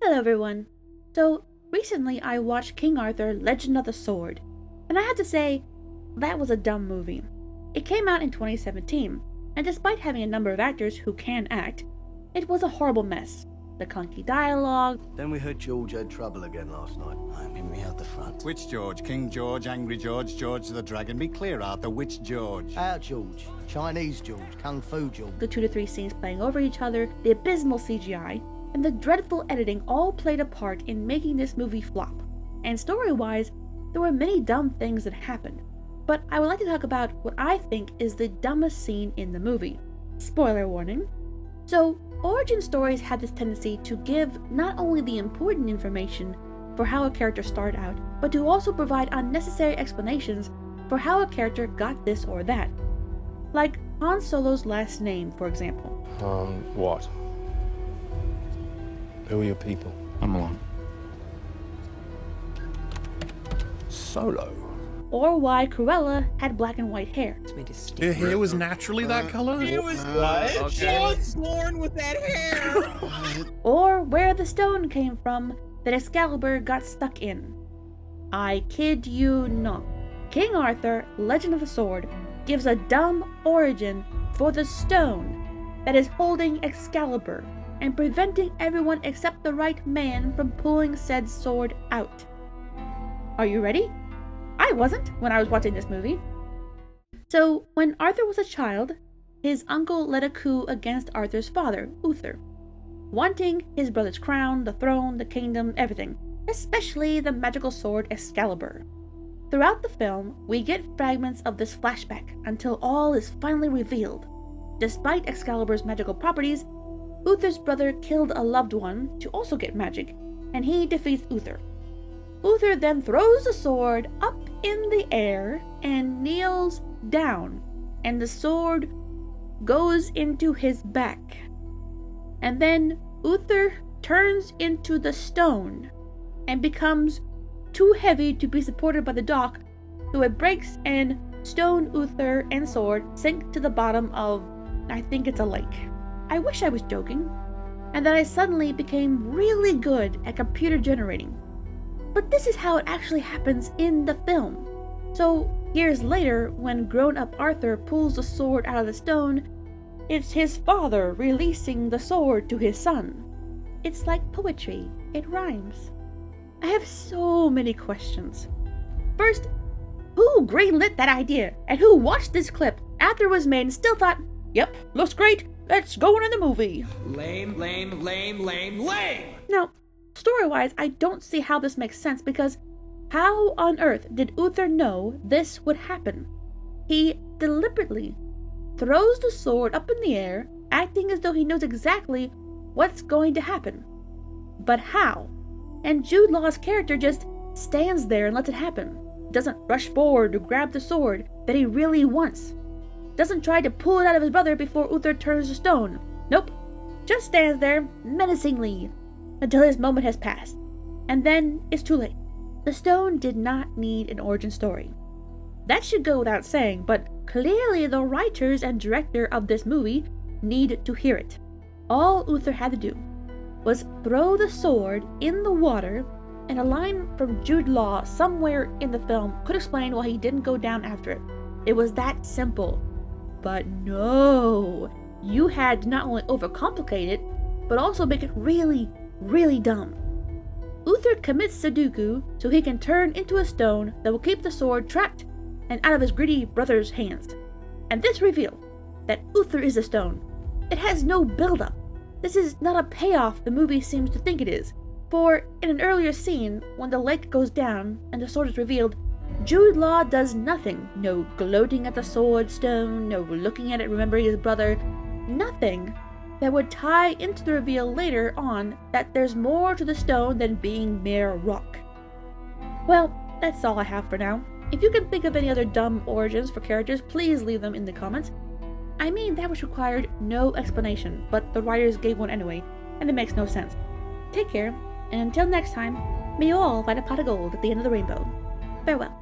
Hello everyone. So, recently I watched King Arthur Legend of the Sword, and I have to say, that was a dumb movie. It came out in 2017, and despite having a number of actors who can act, it was a horrible mess. The clunky dialogue. Then we heard George had trouble again last night. I mean, me out the front. Which George? King George, Angry George, George the Dragon? Be clear, Arthur, which George? Our George. Chinese George. Kung Fu George. The 2 to 3 scenes playing over each other, the abysmal CGI, and the dreadful editing all played a part in making this movie flop. And story-wise, there were many dumb things that happened. But I would like to talk about what I think is the dumbest scene in the movie. Spoiler warning. So, origin stories have this tendency to give not only the important information for how a character started out, but to also provide unnecessary explanations for how a character got this or that. Like Han Solo's last name, for example. What? Who are your people? I'm alone. Solo. Or why Cruella had black and white hair. Your hair was naturally that color? It was what? She was born with that hair! Or where the stone came from that Excalibur got stuck in. I kid you not. King Arthur, Legend of the Sword, gives a dumb origin for the stone that is holding Excalibur and preventing everyone except the right man from pulling said sword out. Are you ready? I wasn't when I was watching this movie. So, when Arthur was a child, his uncle led a coup against Arthur's father, Uther, wanting his brother's crown, the throne, the kingdom, everything, especially the magical sword Excalibur. Throughout the film, we get fragments of this flashback until all is finally revealed. Despite Excalibur's magical properties, Uther's brother killed a loved one to also get magic, and he defeats Uther. Uther then throws the sword up in the air and kneels down, and the sword goes into his back. And then Uther turns into the stone and becomes too heavy to be supported by the dock, so it breaks and stone Uther and sword sink to the bottom of, I think it's a lake. I wish I was joking. And then I suddenly became really good at computer generating. But this is how it actually happens in the film. So, years later, when grown-up Arthur pulls the sword out of the stone, it's his father releasing the sword to his son. It's like poetry. It rhymes. I have so many questions. First, who greenlit that idea? And who watched this clip after it was made and still thought, yep, looks great, let's go in the movie? Lame, lame, lame, lame, lame! Now, story-wise, I don't see how this makes sense because how on earth did Uther know this would happen? He deliberately throws the sword up in the air, acting as though he knows exactly what's going to happen. But how? And Jude Law's character just stands there and lets it happen. Doesn't rush forward to grab the sword that he really wants. Doesn't try to pull it out of his brother before Uther turns to stone. Nope. Just stands there menacingly until his moment has passed. And then it's too late. The stone did not need an origin story. That should go without saying, but clearly the writers and director of this movie need to hear it. All Uther had to do was throw the sword in the water, and a line from Jude Law somewhere in the film could explain why he didn't go down after it. It was that simple. But no, you had to not only overcomplicate it, but also make it really, really dumb. Uther commits Sudoku so he can turn into a stone that will keep the sword trapped and out of his greedy brother's hands. And this reveal that Uther is a stone, it has no build-up. This is not a payoff the movie seems to think it is. For in an earlier scene, when the lake goes down and the sword is revealed, Jude Law does nothing. No gloating at the sword stone, no looking at it remembering his brother, nothing that would tie into the reveal later on that there's more to the stone than being mere rock. Well, that's all I have for now. If you can think of any other dumb origins for characters, please leave them in the comments. I mean, that which required no explanation, but the writers gave one anyway, and it makes no sense. Take care, and until next time, may you all find a pot of gold at the end of the rainbow. Farewell.